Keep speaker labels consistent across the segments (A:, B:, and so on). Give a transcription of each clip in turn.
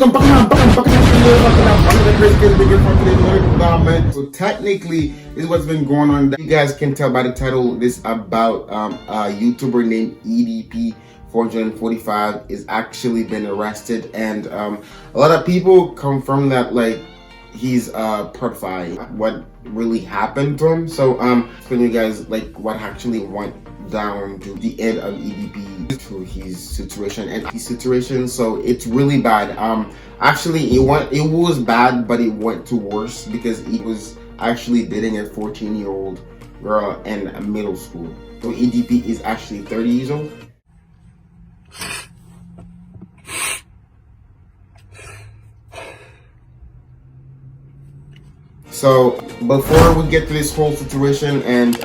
A: So technically, this is what's been going on. You guys can tell by the title, this about a YouTuber named EDP445 is actually been arrested, and a lot of people confirm that like he's pedophile. What really happened to him? So explain you guys like what actually went down to the end of EDP to his situation and his situation. So it's really bad. Actually, it was bad, but it went to worse because he was actually dating a 14-year-old girl in middle school. So EDP is actually 30 years old. So before we get to this whole situation, and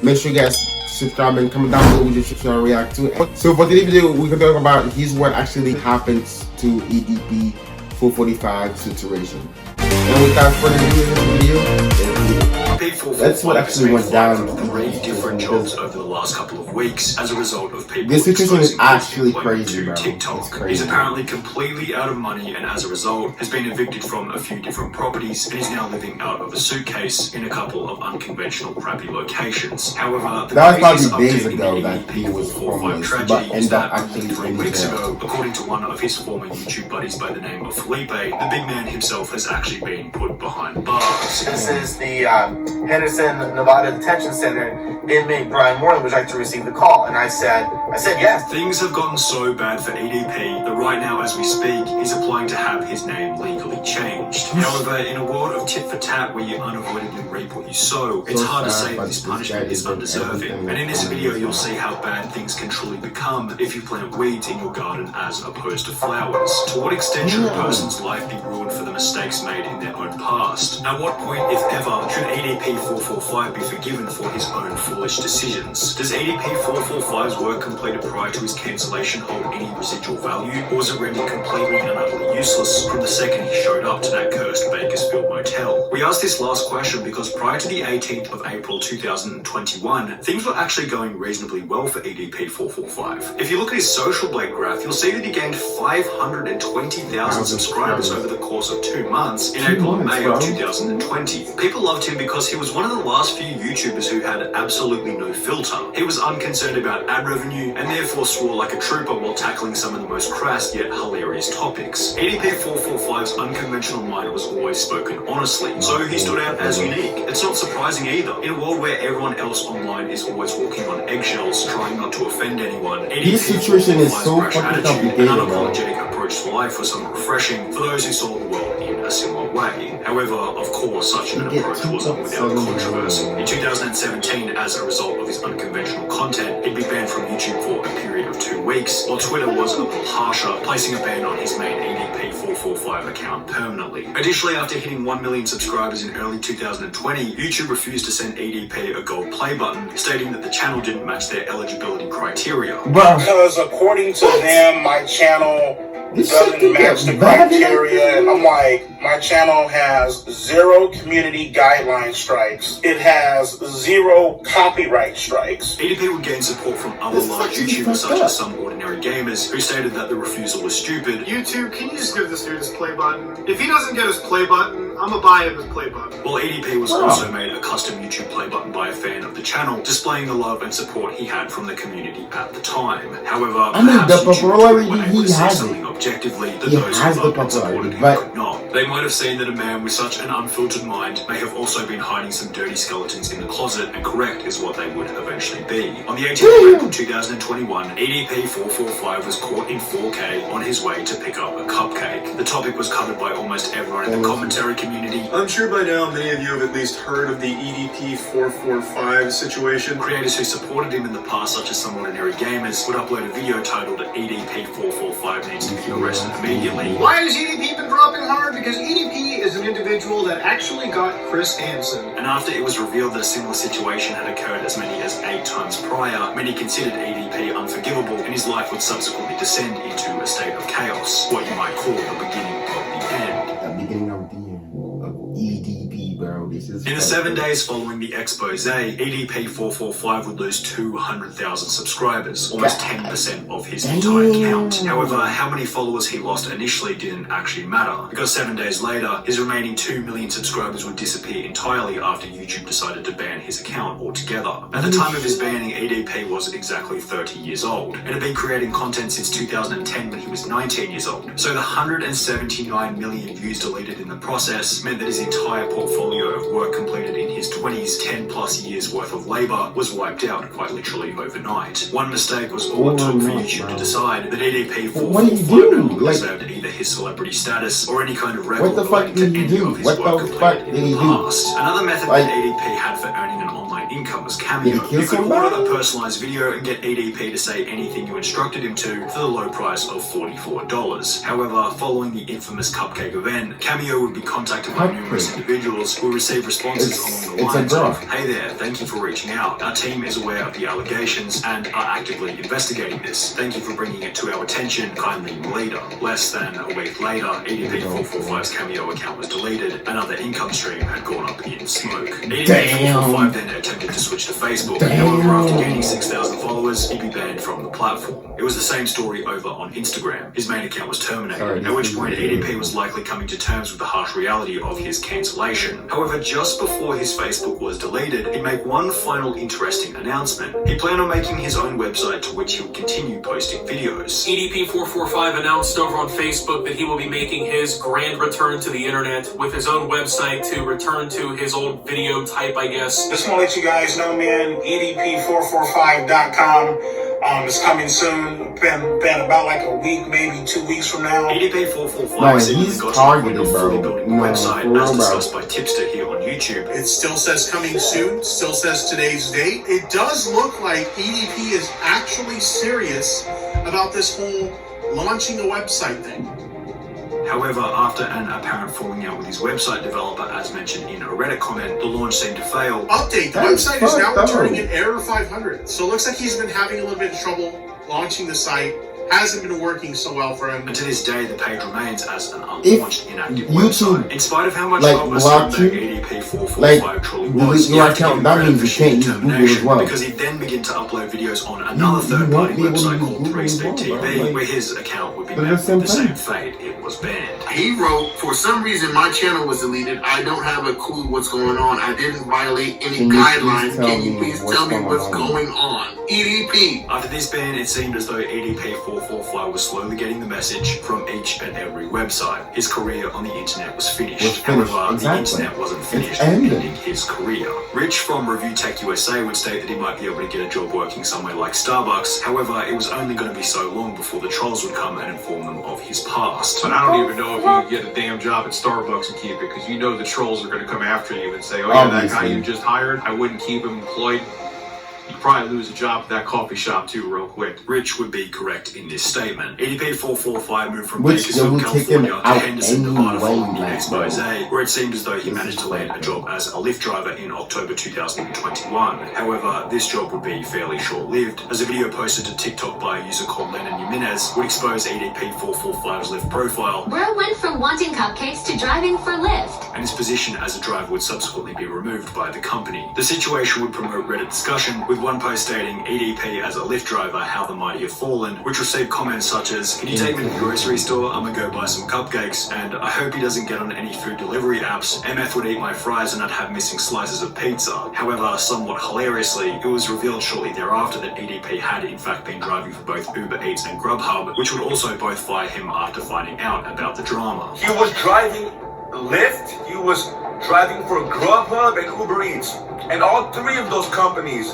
A: make sure you guys subscribe and comment down below which should I react to. So for today's video, we can talk about what actually happens to EDP445 situation. And without further ado in this video, that's what actually went down.
B: Three different jobs over the last couple of weeks as a result of people.
A: This situation is actually crazy, bro.
B: TikTok. He's apparently completely out of money, and as a result, has been evicted from a few different properties and is now living out of a suitcase in a couple of unconventional, crappy locations. However, the
A: that was probably days ago that he was homeless, but ended up actually
B: 3 weeks ago, according to one of his former YouTube buddies by the name of Felipe, the big man himself has actually been put behind bars.
C: This is the Henderson, Nevada Detention Center. Inmate Brian Moore would like to receive the call, and I said yes.
B: Things have gotten so bad for EDP that right now, as we speak, he's applying to have his name legally changed. However, in a world of tit for tat where you unavoidably reap what you sow, it's hard to say that this punishment is undeserving. And in this video, you'll see how bad things can truly become if you plant weeds in your garden as opposed to flowers. To what extent should a person's life be ruined for the mistakes made in their own past? At what point, if ever, should EDP445 be forgiven for his own foolish decisions? Does EDP445's work completed prior to his cancellation hold any residual value, or was it rendered completely and utterly useless from the second he showed up to that cursed Bakersfield motel? We asked this last question because prior to the 18th of April 2021, things were actually going reasonably well for EDP445. If you look at his social blade graph, you'll see that he gained 520,000 subscribers over the course of 2 months in April and May of 2020. People loved him because he was one of the last few YouTubers who had absolutely no filter. He was unconcerned about ad revenue and therefore swore like a trooper while tackling some of the most crass yet hilarious topics. EDP445's unconventional mind was always spoken honestly, so he stood out as unique. It's not surprising either. In a world where everyone else online is always walking on eggshells, trying not to offend anyone,
A: this situation is so fucking complicated,
B: and unapologetic approach to life was somewhat refreshing for those who saw the world in a similar way. However, of course, such an approach wasn't without controversy. In 2017, as a result of his unconventional content, he'd be banned from YouTube for a period of 2 weeks, while Twitter was a little harsher, placing a ban on his main EDP445 account permanently. Additionally, after hitting 1 million subscribers in early 2020, YouTube refused to send EDP a gold play button, stating that the channel didn't match their eligibility criteria.
C: Because according to them, my channel doesn't match the criteria, and I'm like, my channel has 0 community guideline strikes. It has 0 copyright strikes.
B: EDP would gain support from other large YouTubers such as Some Ordinary Gamers, who stated that the refusal was stupid.
D: YouTube, can you just give this dude his play button? If he doesn't get his play button, I'm gonna buy him his play button.
B: While EDP was also made a custom YouTube play button by a fan of the channel, displaying the love and support he had from the community at the time. However, perhaps YouTube were able to see something objectively that those who loved and supported him could not. They might have seen that a man with such an unfiltered mind may have also been hiding some dirty skeletons in the closet, and correct is what they would eventually be. On the 18th of April 2021, EDP445 was caught in 4K on his way to pick up a cupcake. The topic was covered by almost everyone in the commentary community.
D: I'm sure by now many of you have at least heard of the EDP445 situation.
B: Creators who supported him in the past, such as Some Ordinary Gamers, would upload a video titled EDP445 needs to be arrested immediately.
D: Why has EDP been dropping hard? Because EDP is an individual that actually got Chris Hansen.
B: And after it was revealed that a similar situation had occurred as many as 8 times prior, many considered EDP unforgivable, and his life would subsequently descend into a state of chaos, what you might call the beginning of the end.
A: The beginning of the end of EDP, bro. This is
B: In the 7 days following the expose, EDP445 would lose 200,000 subscribers, almost 10% of his entire count. However, how many followers he lost initially didn't actually matter, because 7 days later, his remaining 2 million subscribers would disappear entirely after YouTube decided to ban his account altogether. At the time of his banning, EDP was exactly 30 years old, and had been creating content since 2010 when he was 19 years old. So the 179 million views deleted in the process meant that his entire portfolio of work completed in his 20s, 10 plus years worth of labor, was wiped out quite literally overnight. One mistake was all it took for YouTube to decide that EDP445 no longer deserved either his celebrity status or any kind of record relating to any of his work completed in the past. Another method that EDP had for earning an online income was Cameo. You could order a personalized video and get EDP to say anything you instructed him to for the low price of $44. However, following the infamous Cupcake event, Cameo would be contacted by numerous individuals who would receive responses along the lines of, "Hey there, thank you for reaching out. Our team is aware of the allegations and are actively investigating this. Thank you for bringing it to our attention. Kindly later." Less than a week later, EDP445's Cameo account was deleted. Another income stream had gone up in smoke. EDP445 then attempted to switch to Facebook. However, after gaining 6,000 followers, he'd be banned from the platform. It was the same story over on Instagram. His main account was terminated, at which point EDP was likely coming to terms with the harsh reality of his cancellation. However, just before his Facebook was deleted, he made one final interesting announcement. He planned on making his own website to which he would continue posting videos.
E: EDP445 announced over on Facebook that he will be making his grand return to the internet with his own website to return to his old video type, I guess.
C: Just want to let you guys know, man, EDP445.com is coming soon. Been about like a week, maybe 2 weeks from now.
B: EDP445 seemingly got to the point of fully building the website, as discussed by Tipster here on YouTube.
F: It still says coming soon, still says today's date. It does look like EDP is actually serious about this whole launching a website thing.
B: However, after an apparent falling out with his website developer, as mentioned in a Reddit comment, the launch seemed to fail.
F: Update, the website is now returning an error 500. So it looks like he's been having a little bit of trouble launching the site. Hasn't been working so well for him.
B: And to this day, the page remains as an unlaunched, inactive website. In spite of how much love EDP445 truly was, he had to give him credit for sheer determination, because he then began to upload videos on another third-party website called 3Speed TV, where his account would be met with the same fate. It was banned.
G: He wrote, "For some reason my channel was deleted. I don't have a clue what's going on. I didn't violate any guidelines. Can you please tell me what's going on? EDP."
B: After this ban, it seemed as though EDP445 was slowly getting the message from each and every website. His career on the internet was finished. However, the internet wasn't finished ending his career. Rich from Review Tech USA would state that he might be able to get a job working somewhere like Starbucks. However, it was only going to be so long before the trolls would come and inform them of his past.
H: But I don't even know if you can get a damn job at Starbucks and keep it, because you know the trolls are going to come after you and say, "Oh yeah, that guy you just hired, I wouldn't keep him employed." You'd probably lose a job at that coffee shop too real quick.
B: Rich would be correct in this statement. EDP445 moved from Bakersfield, California to Henderson, Nevada following the expose, where it seemed as though he managed to land a job as a Lyft driver in October 2021. However, this job would be fairly short-lived, as a video posted to TikTok by a user called Lennon Jimenez would expose EDP445's Lyft profile.
I: Bro went from wanting cupcakes to driving for Lyft.
B: And his position as a driver would subsequently be removed by the company. The situation would promote Reddit discussion, with one post stating EDP as a Lyft driver, how the mighty have fallen, which received comments such as, "Can you take me to the grocery store? I'm gonna go buy some cupcakes," and "I hope he doesn't get on any food delivery apps. MF would eat my fries and I'd have missing slices of pizza." However, somewhat hilariously, it was revealed shortly thereafter that EDP had in fact been driving for both Uber Eats and Grubhub, which would also both fire him after finding out about the drama.
J: He was driving Lyft, he was driving for Grubhub and Uber Eats, and all three of those companies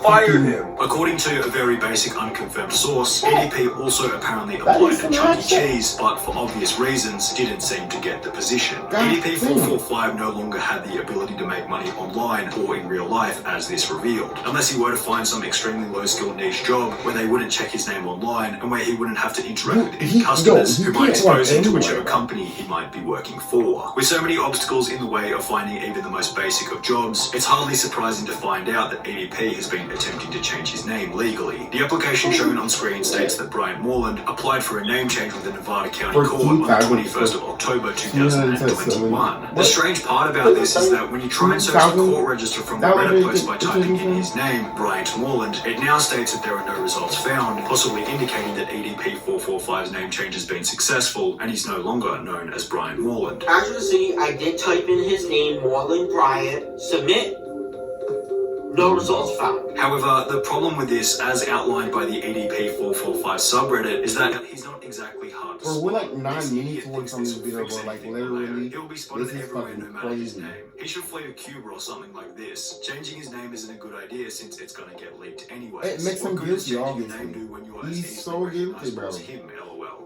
J: fired him.
B: According to a very basic unconfirmed source, EDP also apparently applied to Chuck E. Cheese, but for obvious reasons didn't seem to get the position. EDP445 no longer had the ability to make money online or in real life, as this revealed, unless he were to find some extremely low-skilled niche job where they wouldn't check his name online and where he wouldn't have to interact with any customers who might expose him to whichever company he might be working for. With so many obstacles in the way of finding even the most basic of jobs, it's hardly surprising to find out that EDP has been been attempting to change his name legally. The application shown on screen states that Bryant Moreland applied for a name change with the Nevada County Court on the 21st of October 2021. The strange part about this is that when you try and search the court register from the Reddit post by typing in his name, Bryant Moreland, it now states that there are no results found, possibly indicating that EDP445's name change has been successful and he's no longer known as Bryant Moreland.
K: As you can see, I did type in his name, Moreland Bryant, submit. No results found.
B: However, the problem with this, as outlined by the EDP445 subreddit, is that he's not exactly hard to spot.
A: We're like 9 minutes away from this video, but like literally,
B: he'll be spotted everywhere no matter his name. He should flee to Cuba or something like this. Changing his name isn't a good idea since it's gonna get leaked anyway.
A: It makes him guilty, obviously. He's so guilty, bro.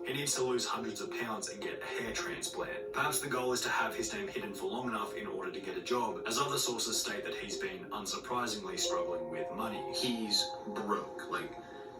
B: He needs to lose hundreds of pounds and get a hair transplant. Perhaps the goal is to have his name hidden for long enough in order to get a job, as other sources state that he's been unsurprisingly struggling with money.
G: He's broke. Like,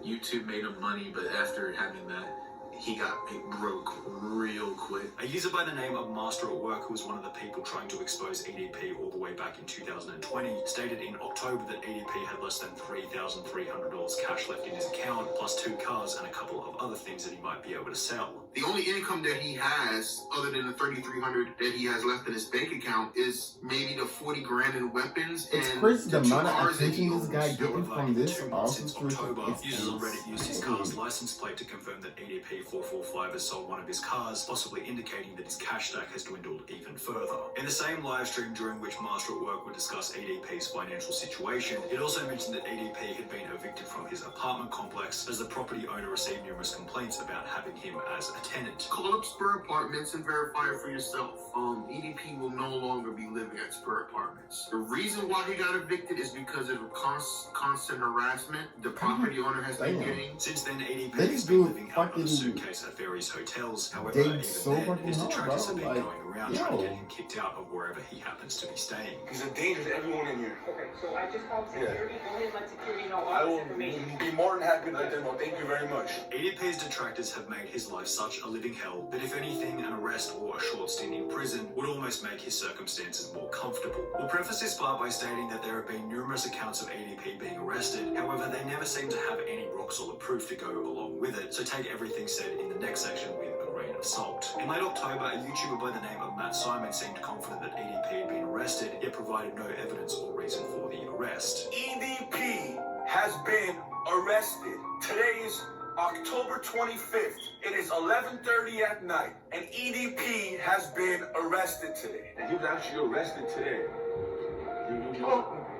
G: YouTube made him money, but after having that, he got broke real quick.
B: A user by the name of Master at Work, who was one of the people trying to expose EDP all the way back in 2020, stated in October that EDP had less than $3,300 cash left in his account, plus 2 cars and a couple of other things that he might be able to sell.
G: The only income that he has, other than the $3,300 that he has left in his bank account, is maybe the 40 grand in weapons.
A: It's
G: and
A: crazy the amount of
G: cars
A: attention this guy getting from this.
B: Since October, users on Reddit used his car's license plate to confirm that EDP445 has sold one of his cars, possibly indicating that his cash stack has dwindled even further. In the same live stream during which Master at Work would discuss EDP's financial situation, it also mentioned that EDP had been evicted from his apartment complex as the property owner received numerous complaints about having him as a tenant.
G: Call up Spur Apartments and verify it for yourself. EDP will no longer be living at Spur Apartments. The reason why he got evicted is because of constant harassment the property owner has been getting.
B: Since then, EDP has been living out of a suitcase at various hotels. However, even then, his detractors have been going around trying to get him kicked out of wherever he happens to be staying.
J: He's a danger to everyone in here.
L: Okay, so I just called security. Go ahead, let security know all
J: I
L: this
J: will
L: information.
J: be more than happy to let them know. Thank you very much.
B: EDP's detractors have made his life such a living hell that if anything, an arrest or a short stint in prison would almost make his circumstances more comfortable. We'll preface this part by stating that there have been numerous accounts of EDP being arrested, however they never seem to have any rock-solid proof to go along with it, so take everything said in the next section with a grain of salt. In late October, a YouTuber by the name of Matt Simon seemed confident that EDP had been arrested, yet provided no evidence or reason for the arrest.
J: EDP has been arrested. Today is October 25th. It is 11:30 at night, and EDP has been arrested today. And he was actually arrested today.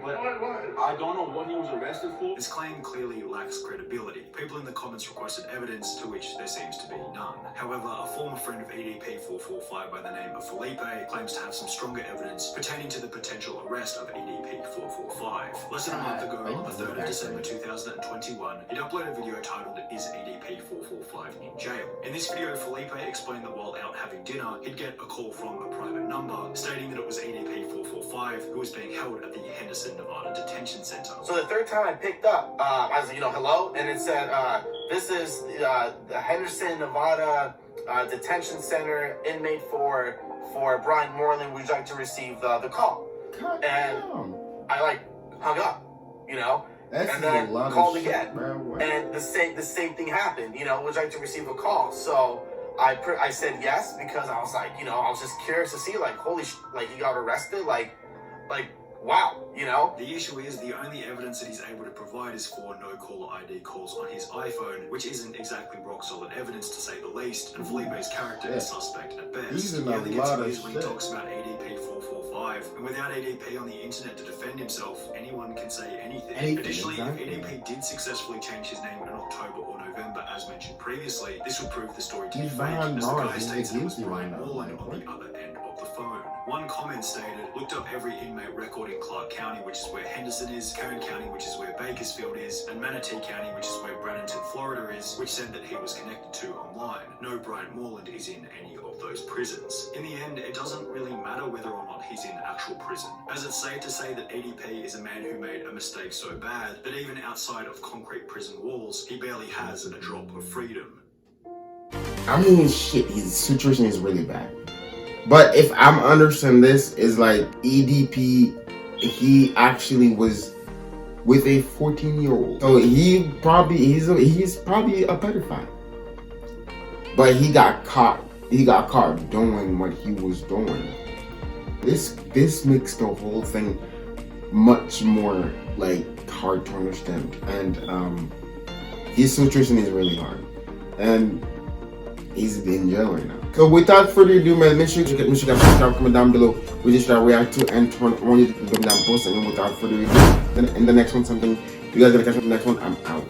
J: But I don't know what he was arrested for.
B: This claim clearly lacks credibility. People in the comments requested evidence, to which there seems to be none. However, a former friend of EDP445 by the name of Felipe claims to have some stronger evidence pertaining to the potential arrest of EDP445. Less than a month ago, on the 3rd of December 2021, he'd uploaded a video titled, "Is EDP445 in Jail?" In this video, Felipe explained that while out having dinner, he'd get a call from a private number stating that it was EDP445 who was being held at the Henderson, Nevada Detention Center.
M: So the third time I picked up, I was, hello, and it said, this is the Henderson, Nevada Detention Center, inmate for Bryant Moreland. Would you like to receive the call? And I hung up, and then called again, and the same thing happened. Would you like to receive a call? So I said yes because I was I was just curious to see holy he got arrested, wow,
B: The issue is the only evidence that he's able to provide is 4 no-caller ID calls on his iPhone, which isn't exactly rock-solid evidence to say the least, and Felipe's character is suspect at best. He only gets views when he talks about EDP445, and without EDP on the internet to defend himself, anyone can say anything. Additionally, if EDP did successfully change his name in October or November, as mentioned previously, this would prove the story to be fake, as the guy states that it was Bryant Moreland on the other end of the phone. One comment stated, "Looked up every inmate record in Clark County, which is where Henderson is, Kern County, which is where Bakersfield is, and Manatee County, which is where Bradenton, Florida is, which said that he was connected to online. No Bryant Moreland is in any of those prisons." In the end, it doesn't really matter whether or not he's in actual prison, as it's safe to say that EDP is a man who made a mistake so bad that even outside of concrete prison walls, he barely has a drop of freedom.
A: I mean, shit, his situation is really bad. But if I'm understanding this, is EDP, he actually was with a 14-year-old. So he's probably a pedophile. But he got caught. He got caught doing what he was doing. This makes the whole thing much more like hard to understand, and his situation is really hard, and he's in jail right now. So without further ado, man, make sure you guys subscribe, comment down below. We just react to and turn on the down post, and without further ado, then in the next one, something you guys gotta catch up in the next one. I'm out.